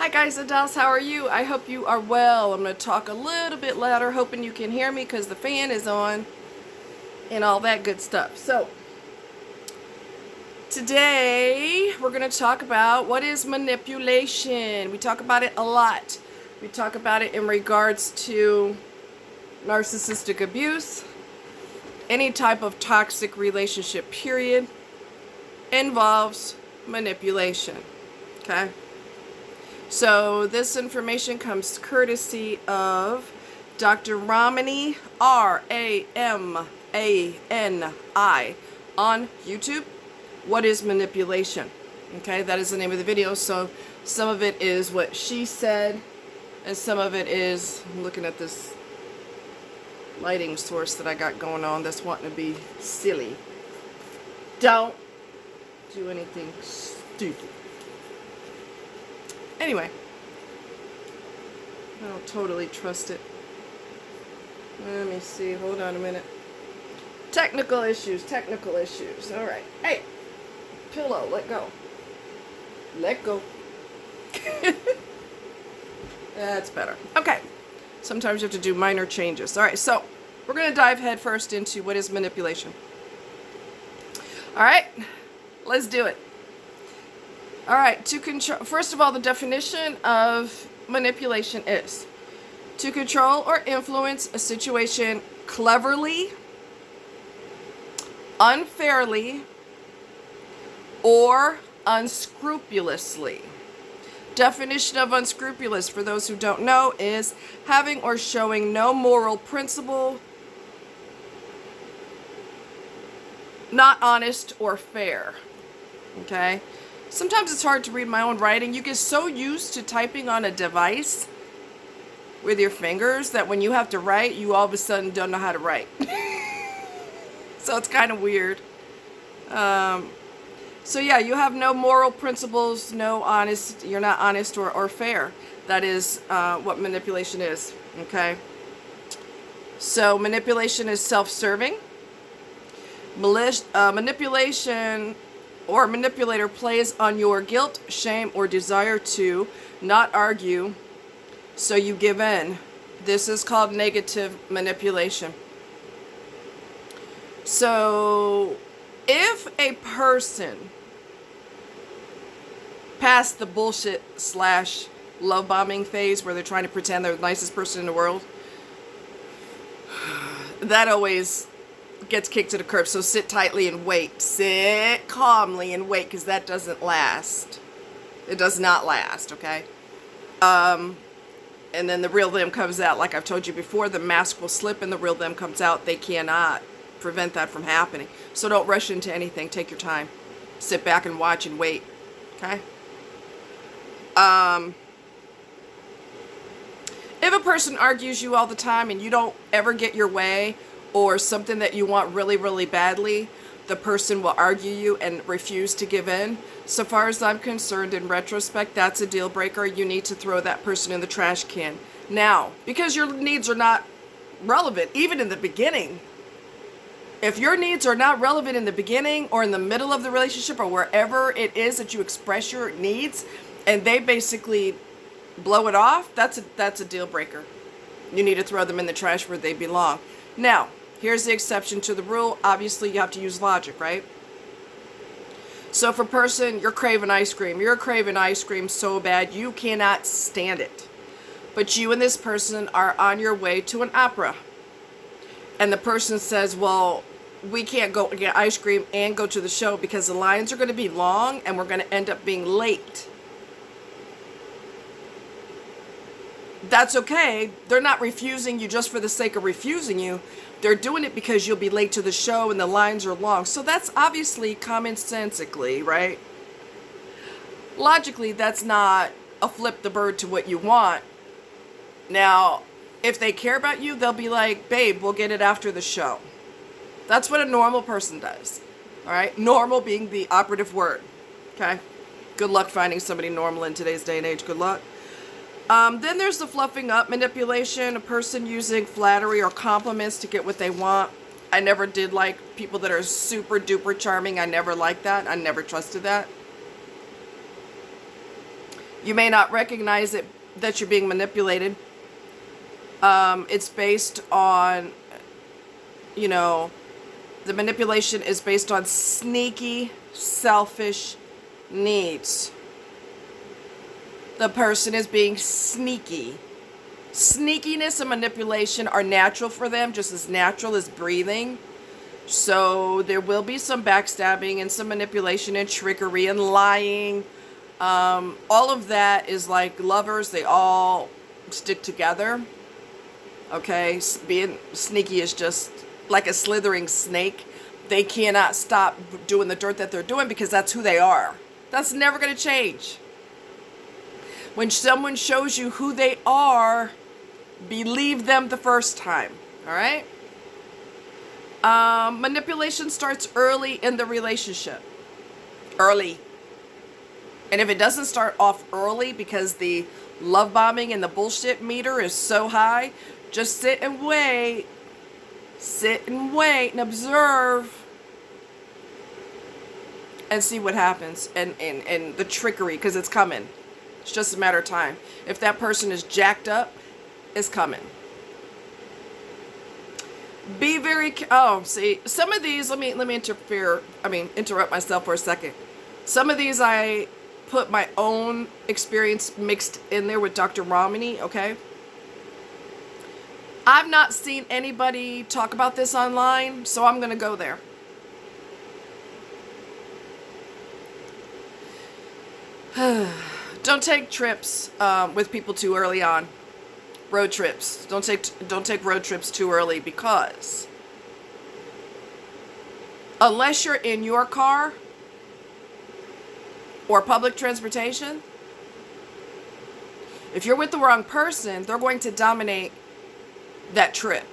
Hi guys and dolls, how are you? I hope you are well. I'm going to talk a little bit louder, hoping you can hear me because the fan is on and all that good stuff. So, today we're going to talk about what is manipulation. We talk about it a lot. We talk about it in regards to narcissistic abuse. Any type of toxic relationship, period, involves manipulation. Okay? So this information comes courtesy of Dr. Ramani, R-A-M-A-N-I, on YouTube. What is manipulation? Okay, that is the name of the video. So some of it is what she said, and some of it is, I'm looking at this lighting source that I got going on that's wanting to be silly. Don't do anything stupid. Anyway, I don't totally trust it. Let me see. Hold on a minute. Technical issues. All right. Hey, pillow. Let go. Let go. That's better. Okay. Sometimes you have to do minor changes. All right. So we're going to dive head first into what is manipulation. All right. Let's do it. All right, to control, first of all, the definition of manipulation is to control or influence a situation cleverly, unfairly, or unscrupulously. Definition of unscrupulous, for those who don't know, is having or showing no moral principle, not honest or fair. Okay? Sometimes it's hard to read my own writing. You get so used to typing on a device with your fingers that when you have to write, you all of a sudden don't know how to write. So it's kind of weird. So yeah, you have no moral principles, no honest, you're not honest or fair. That is what manipulation is, okay? So manipulation is self-serving. Manipulation or manipulator plays on your guilt, shame, or desire to not argue, so you give in. This is called negative manipulation. So, if a person past the bullshit / love bombing phase where they're trying to pretend they're the nicest person in the world, that always gets kicked to the curb. So sit tightly and wait. Sit calmly and wait, because that doesn't last. It does not last, okay? And then the real them comes out. Like I've told you before, the mask will slip and the real them comes out. They cannot prevent that from happening. So don't rush into anything. Take your time. Sit back and watch and wait, okay? If a person argues you all the time and you don't ever get your way, or something that you want really, really badly, the person will argue you and refuse to give in. So far as I'm concerned, in retrospect, that's a deal breaker. You need to throw that person in the trash can. Now, because your needs are not relevant, even in the beginning. If your needs are not relevant in the beginning or in the middle of the relationship or wherever it is that you express your needs, and they basically blow it off, that's a deal breaker. You need to throw them in the trash where they belong. Now, here's the exception to the rule. Obviously, you have to use logic, right? So if a person, you're craving ice cream. You're craving ice cream so bad, you cannot stand it. But you and this person are on your way to an opera. And the person says, well, we can't go get ice cream and go to the show because the lines are going to be long and we're going to end up being late. That's okay. They're not refusing you just for the sake of refusing you. They're doing it because you'll be late to the show and the lines are long. So that's obviously commonsensically, right? Logically, that's not a flip the bird to what you want. Now, if they care about you, they'll be like, babe, we'll get it after the show. That's what a normal person does. All right? Normal being the operative word. Okay? Good luck finding somebody normal in today's day and age. Good luck. Then there's the fluffing up manipulation, a person using flattery or compliments to get what they want. I never did like people that are super duper charming. I never liked that. I never trusted that. You may not recognize it that you're being manipulated. It's based on, you know, the manipulation is based on sneaky, selfish needs. The person is being sneaky. Sneakiness and manipulation are natural for them, just as natural as breathing. So there will be some backstabbing and some manipulation and trickery and lying. All of that is like lovers. They all stick together. Okay, being sneaky is just like a slithering snake. They cannot stop doing the dirt that they're doing because that's who they are. That's never going to change. When someone shows you who they are, believe them the first time. All right? Manipulation starts early in the relationship. Early. And if it doesn't start off early because the love bombing and the bullshit meter is so high, just sit and wait. Sit and wait and observe and see what happens. And the trickery, because it's coming. It's just a matter of time. If that person is jacked up, it's coming. Be very, see, some of these, let me interrupt myself for a second. Some of these I put my own experience mixed in there with Dr. Romney, okay? I've not seen anybody talk about this online, so I'm going to go there. Don't take trips with people too early on. Road trips. Don't take road trips too early, because unless you're in your car or public transportation, if you're with the wrong person, they're going to dominate that trip.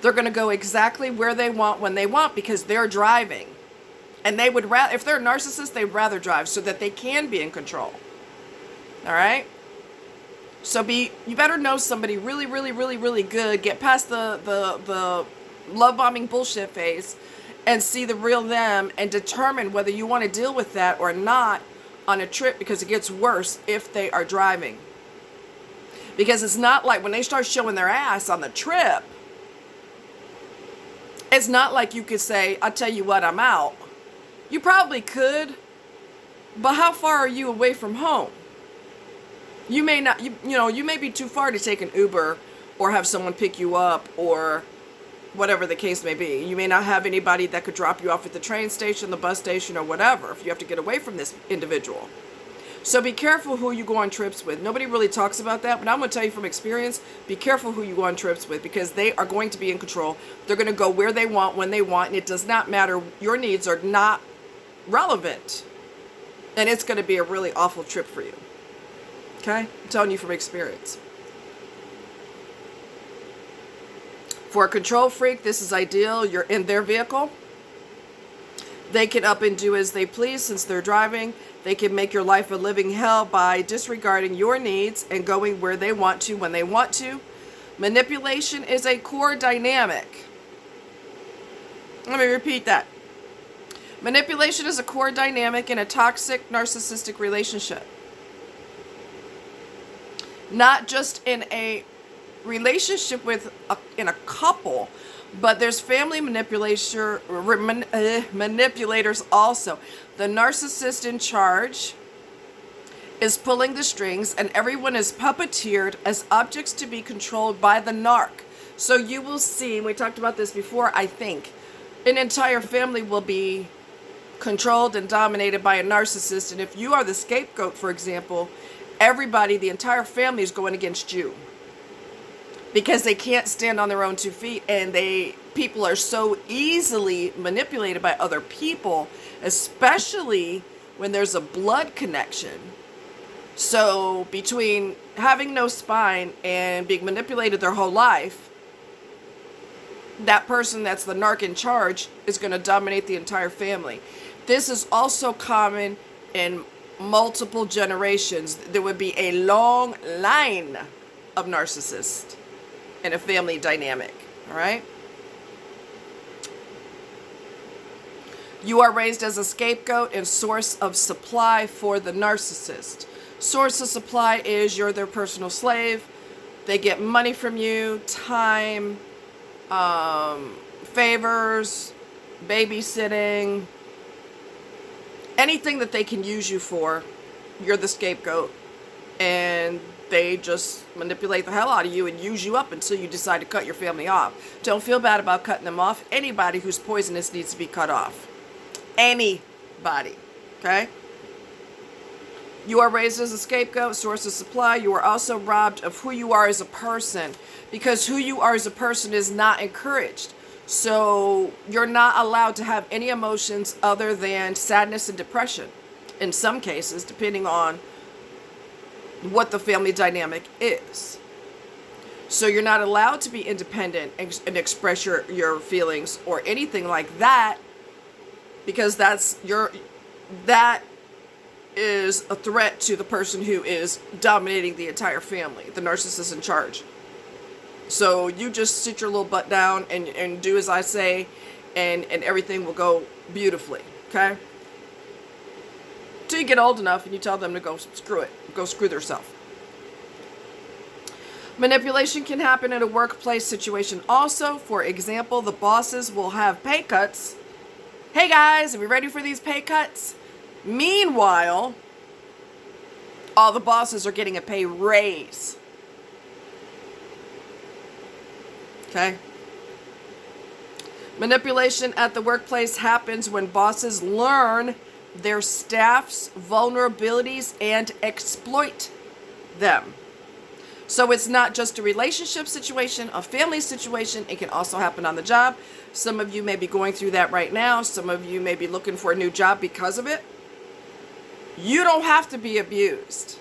They're going to go exactly where they want when they want, because they're driving. And they would rather, if they're a narcissist, they'd rather drive so that they can be in control. All right? So you better know somebody really, really, really, really good. Get past the love bombing bullshit phase and see the real them and determine whether you want to deal with that or not on a trip, because it gets worse if they are driving. Because it's not like when they start showing their ass on the trip, it's not like you could say, I'll tell you what, I'm out. You probably could, but how far are you away from home? You may not, you may be too far to take an Uber or have someone pick you up or whatever the case may be. You may not have anybody that could drop you off at the train station, the bus station, or whatever, if you have to get away from this individual. So be careful who you go on trips with. Nobody really talks about that, but I'm going to tell you from experience, be careful who you go on trips with, because they are going to be in control. They're going to go where they want, when they want, and it does not matter. Your needs are not relevant. And it's going to be a really awful trip for you. Okay? I'm telling you from experience. For a control freak, this is ideal. You're in their vehicle. They can up and do as they please since they're driving. They can make your life a living hell by disregarding your needs and going where they want to when they want to. Manipulation is a core dynamic. Let me repeat that. Manipulation is a core dynamic in a toxic narcissistic relationship. Not just in a relationship in a couple, but there's family manipulators also. The narcissist in charge is pulling the strings, and everyone is puppeteered as objects to be controlled by the narc. So you will see, and we talked about this before, I think, an entire family will be controlled and dominated by a narcissist. And if you are the scapegoat, for example, everybody, the entire family is going against you. Because they can't stand on their own 2 feet, and people are so easily manipulated by other people, especially when there's a blood connection. So between having no spine and being manipulated their whole life, that person that's the narc in charge is going to dominate the entire family. This is also common in multiple generations. There would be a long line of narcissists in a family dynamic, all right? You are raised as a scapegoat and source of supply for the narcissist. Source of supply is you're their personal slave. They get money from you, time, favors, babysitting, anything that they can use you for. You're the scapegoat, and they just manipulate the hell out of you and use you up until you decide to cut your family off. Don't feel bad about cutting them off. Anybody who's poisonous needs to be cut off. Anybody. Okay? You are raised as a scapegoat, source of supply. You are also robbed of who you are as a person, because who you are as a person is not encouraged. So you're not allowed to have any emotions other than sadness and depression in some cases, depending on what the family dynamic is. So you're not allowed to be independent and express your feelings or anything like that, because that is a threat to the person who is dominating the entire family, the narcissist in charge. So you just sit your little butt down and do as I say, and everything will go beautifully, okay? Till you get old enough and you tell them to go screw it. Go screw themselves. Manipulation can happen in a workplace situation also. For example, the bosses will have pay cuts. Hey guys, are we ready for these pay cuts? Meanwhile, all the bosses are getting a pay raise. Okay? Manipulation at the workplace happens when bosses learn their staff's vulnerabilities and exploit them. So it's not just a relationship situation, a family situation. It can also happen on the job. Some of you may be going through that right now. Some of you may be looking for a new job because of it. You don't have to be abused.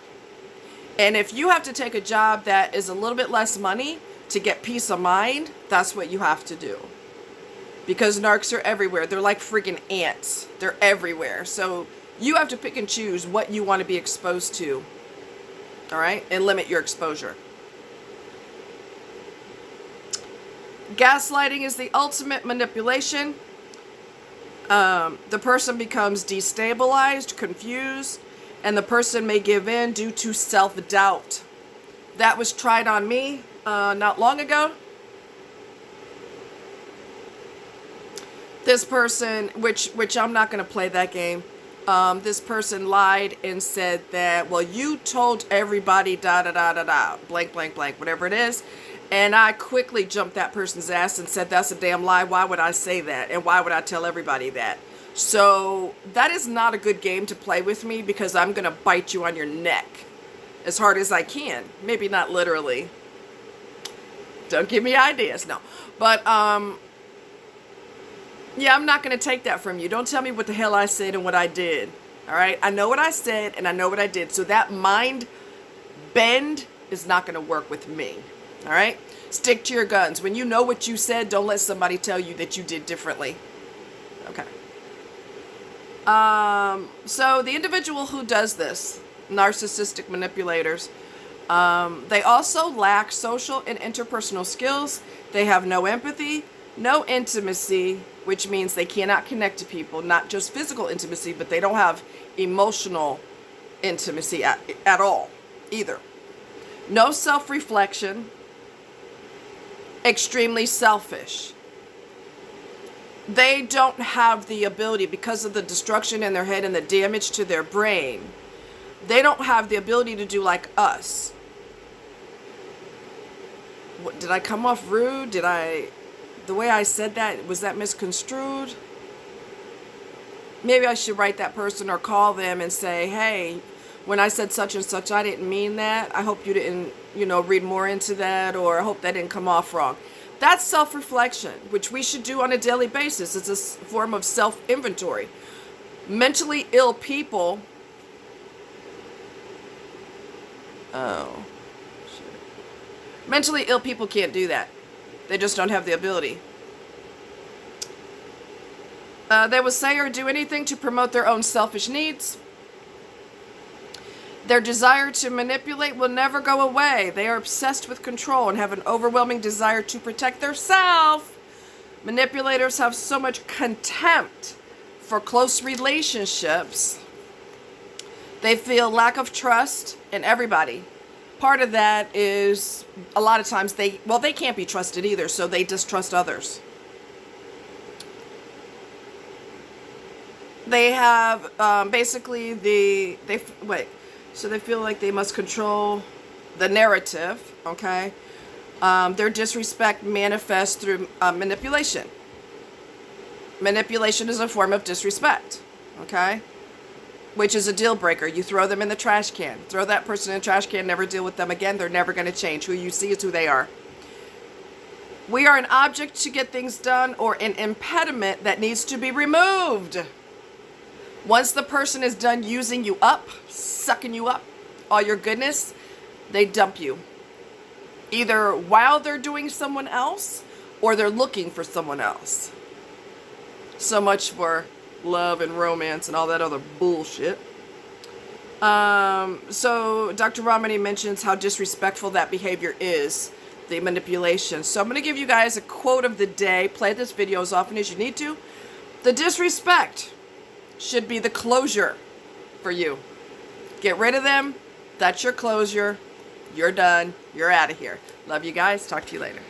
And if you have to take a job that is a little bit less money to get peace of mind, that's what you have to do. Because narcs are everywhere. They're like freaking ants. They're everywhere. So you have to pick and choose what you want to be exposed to. All right? And limit your exposure. Gaslighting is the ultimate manipulation. The person becomes destabilized, confused, and the person may give in due to self-doubt. That was tried on me not long ago. This person, which I'm not going to play that game. This person lied and said that, well, you told everybody da-da-da-da-da, blank, blank, blank, whatever it is. And I quickly jumped that person's ass and said, that's a damn lie. Why would I say that? And why would I tell everybody that? So that is not a good game to play with me, because I'm going to bite you on your neck as hard as I can. Maybe not literally. Don't give me ideas. No. But, yeah, I'm not going to take that from you. Don't tell me what the hell I said and what I did. All right? I know what I said and I know what I did. So that mind bend is not going to work with me. All right? Stick to your guns. When you know what you said, don't let somebody tell you that you did differently. Okay. So the individual who does this, narcissistic manipulators, they also lack social and interpersonal skills. They have no empathy, no intimacy, which means they cannot connect to people, not just physical intimacy, but they don't have emotional intimacy at all either. No self-reflection, extremely selfish. They don't have the ability, because of the destruction in their head and the damage to their brain, they don't have the ability to do like us. What, did I come off rude? The way I said that, was that misconstrued? Maybe I should write that person or call them and say, hey, when I said such and such, I didn't mean that. I hope you didn't, read more into that, or I hope that didn't come off wrong. That's self-reflection, which we should do on a daily basis. It's a form of self-inventory. Mentally ill people, mentally ill people can't do that. They just don't have the ability. They will say or do anything to promote their own selfish needs. Their desire to manipulate will never go away. They are obsessed with control and have an overwhelming desire to protect themselves. Manipulators have so much contempt for close relationships They feel lack of trust in everybody. Part of that is a lot of times they can't be trusted either, so they distrust others. They have basically so they feel like they must control the narrative, okay? Their disrespect manifests through manipulation. Manipulation is a form of disrespect, okay? Which is a deal breaker. You throw them in the trash can. Throw that person in the trash can, never deal with them again. They're never going to change. Who you see is who they are. We are an object to get things done or an impediment that needs to be removed. Once the person is done using you up, sucking you up, all your goodness, they dump you. Either while they're doing someone else or they're looking for someone else. So much for love and romance and all that other bullshit. So Dr. Ramani mentions how disrespectful that behavior is, the manipulation. So I'm going to give you guys a quote of the day. Play this video as often as you need to. The disrespect should be the closure for you. Get rid of them. That's your closure. You're done. You're out of here. Love you guys. Talk to you later.